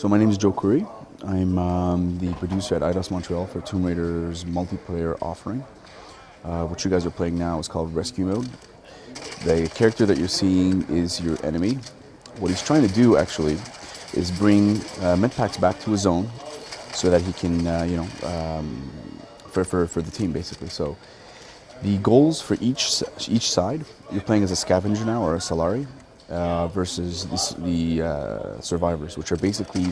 So my name is Joe Curry. I'm the producer at Eidos Montreal for Tomb Raider's multiplayer offering. What you guys are playing now is called Rescue Mode. The character that you're seeing is your enemy. What he's trying to do actually is bring medpacks back to his zone so that he can, for the team basically. So the goals for each side, you're playing as a scavenger now or a Solari. Versus the survivors, which are basically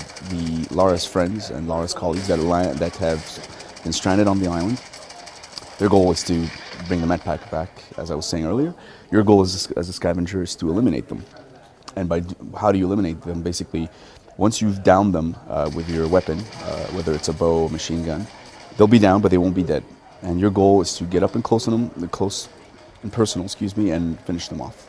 Lara's friends and Lara's colleagues that have been stranded on the island. Their goal is to bring the medpack back, as I was saying earlier. Your goal as a scavenger is to eliminate them. And how do you eliminate them? Basically, once you've downed them with your weapon, whether it's a bow or machine gun, they'll be down, but they won't be dead. And your goal is to get up and close and personal, and finish them off.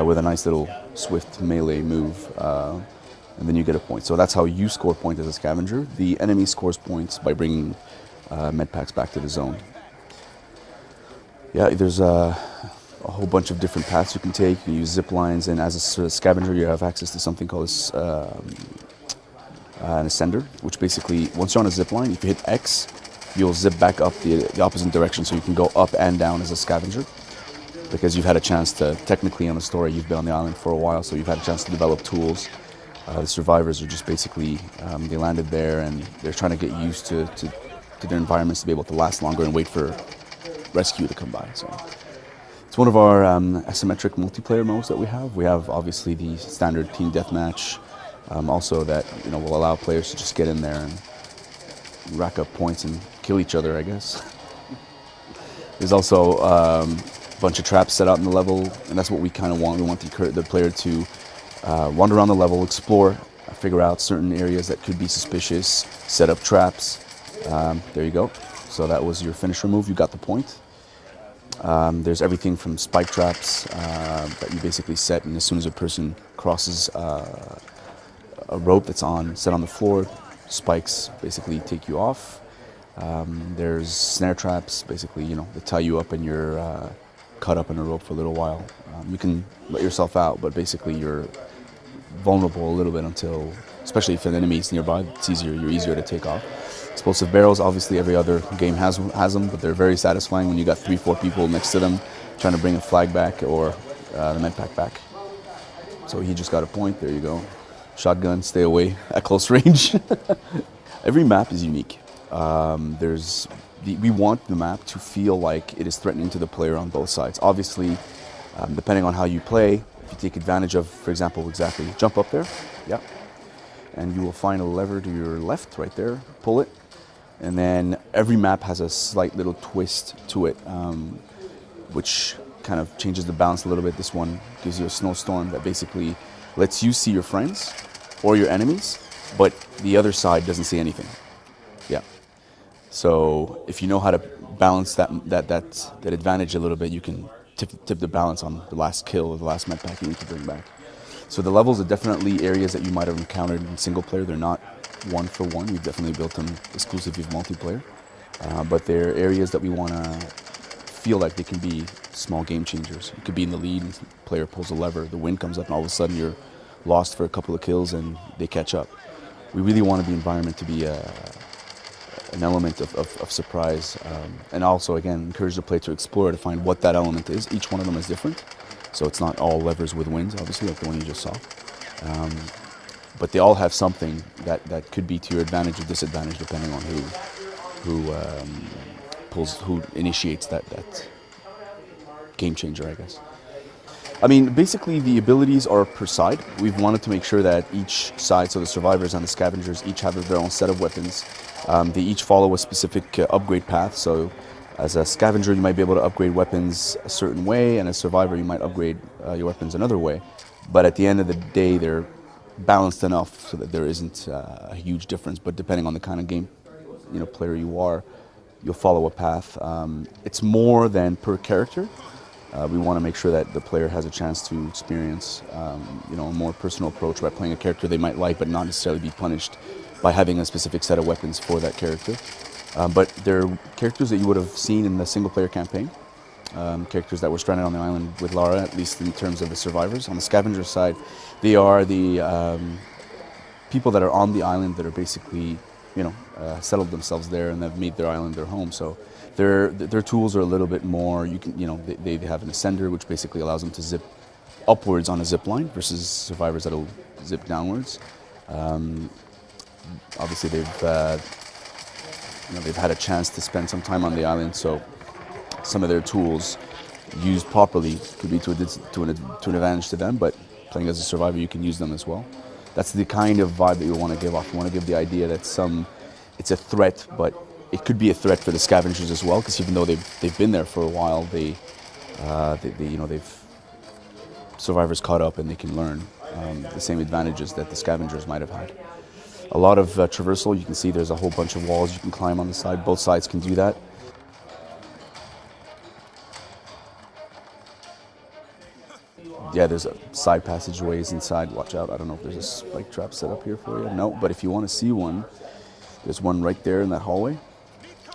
With a nice little swift melee move, and then you get a point. So that's how you score points as a scavenger. The enemy scores points by bringing medpacks back to the zone. Yeah, there's a whole bunch of different paths you can take. You can use zip lines, and as a scavenger you have access to something called an ascender, which basically, once you're on a zip line, if you hit X, you'll zip back up the opposite direction, so you can go up and down as a scavenger. Because you've had a chance to, technically on the story, you've been on the island for a while, so you've had a chance to develop tools. The survivors are just basically, they landed there and they're trying to get used to their environments to be able to last longer and wait for rescue to come by. So it's one of our asymmetric multiplayer modes that we have. We have obviously the standard team deathmatch, also that will allow players to just get in there and rack up points and kill each other, I guess. There's also bunch of traps set out in the level, and that's what we kind of want. We want the player to wander around the level, explore, figure out certain areas that could be suspicious, set up traps. There you go. So that was your finisher move. You got the point. There's everything from spike traps that you basically set, and as soon as a person crosses a rope that's set on the floor, spikes basically take you off. There's snare traps, basically, they tie you up and you're cut up in a rope for a little while. You can let yourself out, but basically you're vulnerable a little bit until, especially if an enemy is nearby, you're easier to take off. Explosive barrels, obviously every other game has them, but they're very satisfying when you got 3-4 people next to them trying to bring a flag back or the medpack back. So he just got a point, there you go. Shotgun, stay away at close range. Every map is unique. We want the map to feel like it is threatening to the player on both sides. Obviously, depending on how you play, if you take advantage of, for example, jump up there, yeah, and you will find a lever to your left, right there, pull it, and then every map has a slight little twist to it, which kind of changes the balance a little bit. This one gives you a snowstorm that basically lets you see your friends or your enemies, but the other side doesn't see anything. Yeah. So if you know how to balance that advantage a little bit, you can tip the balance on the last kill or the last medpack you need to bring back. So the levels are definitely areas that you might have encountered in single player. They're not one for one. We've definitely built them exclusively for multiplayer. But they're areas that we want to feel like they can be small game changers. You could be in the lead and the player pulls a lever, the wind comes up, and all of a sudden you're lost for a couple of kills and they catch up. We really wanted the environment to be an element of surprise, and also, again, encourage the player to explore to find what that element is. Each one of them is different, so it's not all levers with wings, obviously, like the one you just saw. But they all have something that could be to your advantage or disadvantage, depending on who initiates that game changer, I guess. I mean, basically the abilities are per side. We've wanted to make sure that each side, so the survivors and the scavengers, each have their own set of weapons. They each follow a specific upgrade path. So as a scavenger, you might be able to upgrade weapons a certain way, and as a survivor, you might upgrade your weapons another way. But at the end of the day, they're balanced enough so that there isn't a huge difference. But depending on the kind of game player you are, you'll follow a path. It's more than per character. We want to make sure that the player has a chance to experience a more personal approach by playing a character they might like, but not necessarily be punished by having a specific set of weapons for that character. But they're characters that you would have seen in the single-player campaign, characters that were stranded on the island with Lara, at least in terms of the survivors. On the scavenger side, they are the people that are on the island that are basically, settled themselves there and have made their island their home. So their tools are a little bit more. You can, they have an ascender, which basically allows them to zip upwards on a zip line versus survivors that'll zip downwards. Obviously, they've had a chance to spend some time on the island, so some of their tools used properly could be to an advantage to them. But playing as a survivor, you can use them as well. That's the kind of vibe that you want to give off. You want to give the idea that it's a threat, but it could be a threat for the scavengers as well, because even though they've been there for a while, they've survivors caught up and they can learn the same advantages that the scavengers might have had. A lot of traversal. You can see there's a whole bunch of walls you can climb on the side. Both sides can do that. Yeah, there's side passageways inside. Watch out. I don't know if there's a spike trap set up here for you. No, but if you want to see one, there's one right there in that hallway.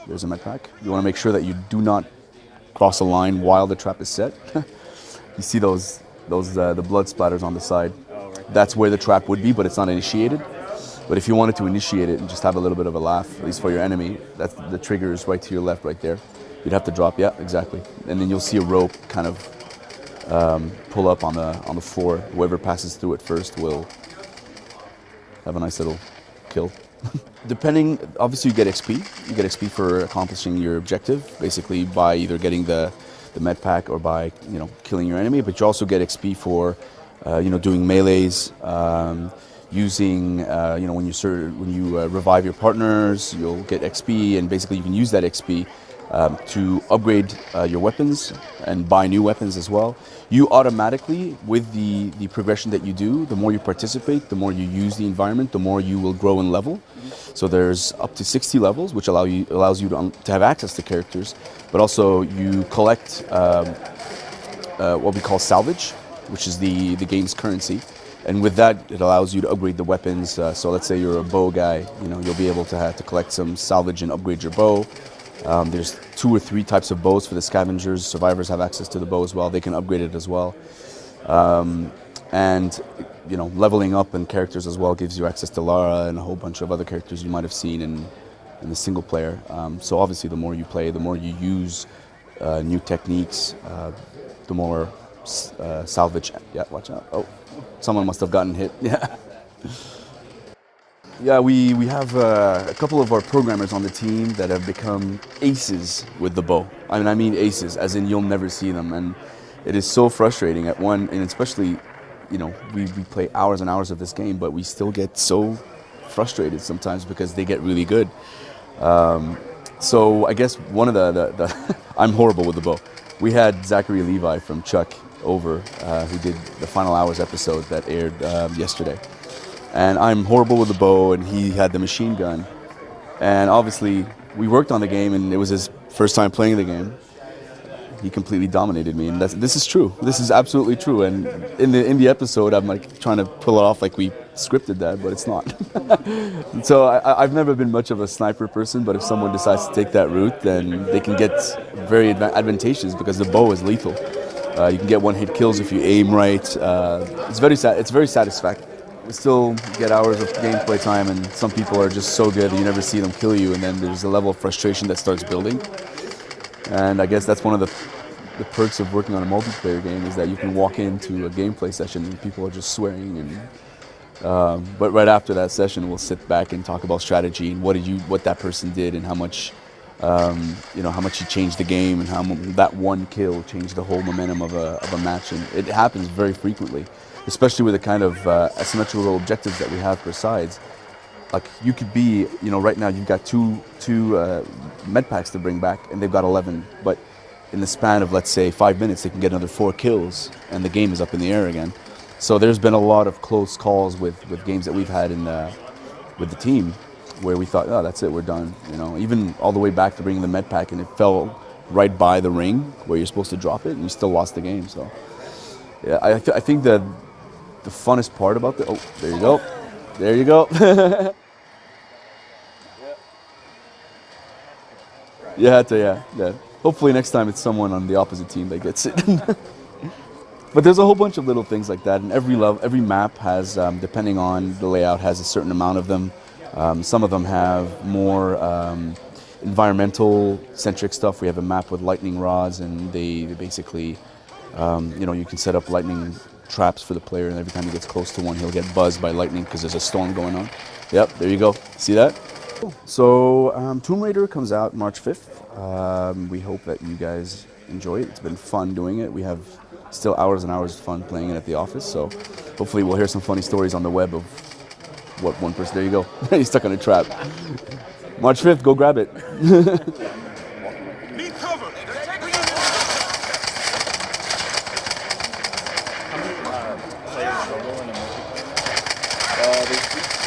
There's a med pack. You want to make sure that you do not cross a line while the trap is set. You see those the blood splatters on the side. That's where the trap would be, but it's not initiated. But if you wanted to initiate it and just have a little bit of a laugh, at least for your enemy, that's the trigger is right to your left, right there. You'd have to drop, yeah, exactly. And then you'll see a rope kind of pull up on the floor. Whoever passes through it first will have a nice little kill. Depending, obviously you get XP. You get XP for accomplishing your objective, basically by either getting the med pack or by killing your enemy. But you also get XP for doing melees, using when you revive your partners, you'll get XP, and basically you can use that XP to upgrade your weapons and buy new weapons as well. You automatically, with the progression that you do, the more you participate, the more you use the environment, the more you will grow in level. So there's up to 60 levels, which allows you to have access to characters, but also you collect what we call salvage, which is the game's currency. And with that, it allows you to upgrade the weapons. So let's say you're a bow guy, you'll be able to collect some salvage and upgrade your bow. There's 2 or 3 types of bows for the scavengers. Survivors have access to the bow as well. They can upgrade it as well. And leveling up in characters as well gives you access to Lara and a whole bunch of other characters you might have seen in the single player. So obviously, the more you play, the more you use new techniques, the more salvage. Yeah, watch out. Oh, someone must have gotten hit. Yeah. Yeah, we have a couple of our programmers on the team that have become aces with the bow. I mean aces, as in you'll never see them. And it is so frustrating at one, and especially, we play hours and hours of this game, but we still get so frustrated sometimes because they get really good. So I guess one of the I'm horrible with the bow. We had Zachary Levi from Chuck over, who did the Final Hours episode that aired yesterday. And I'm horrible with the bow, and he had the machine gun. And obviously, we worked on the game, and it was his first time playing the game. He completely dominated me, and this is true. This is absolutely true. And in the episode, I'm like trying to pull it off like we scripted that, but it's not. So I've never been much of a sniper person, but if someone decides to take that route, then they can get very advantageous because the bow is lethal. You can get one-hit kills if you aim right. It's very satisfactory. We still get hours of gameplay time, and some people are just so good that you never see them kill you, and then there's a level of frustration that starts building. And I guess that's one of the perks of working on a multiplayer game, is that you can walk into a gameplay session and people are just swearing. And but right after that session, we'll sit back and talk about strategy and what that person did, and how much how much he changed the game, and how that one kill changed the whole momentum of a match. And it happens very frequently, especially with the kind of asymmetrical objectives that we have per sides. Like, you could be, right now you've got two med packs to bring back, and they've got 11. But in the span of, let's say, 5 minutes, they can get another 4 kills, and the game is up in the air again. So there's been a lot of close calls with games that we've had with the team, where we thought, oh, that's it, we're done. Even all the way back to bringing the med pack, and it fell right by the ring where you're supposed to drop it, and we still lost the game. So yeah, I think the funnest part about the there you go. You had to, yeah. Hopefully next time it's someone on the opposite team that gets it. But there's a whole bunch of little things like that, and every map has, depending on the layout, has a certain amount of them. Some of them have more environmental centric stuff. We have a map with lightning rods, and they basically, you can set up lightning traps for the player, and every time he gets close to one, he'll get buzzed by lightning because there's a storm going on. Yep, there you go. See that? So Tomb Raider comes out March 5th. We hope that you guys enjoy it. It's been fun doing it. We have still hours and hours of fun playing it at the office, so hopefully we'll hear some funny stories on the web of what one person, there you go, he's stuck on a trap. March 5th, go grab it. Be covered. How many players total in a multiplayer?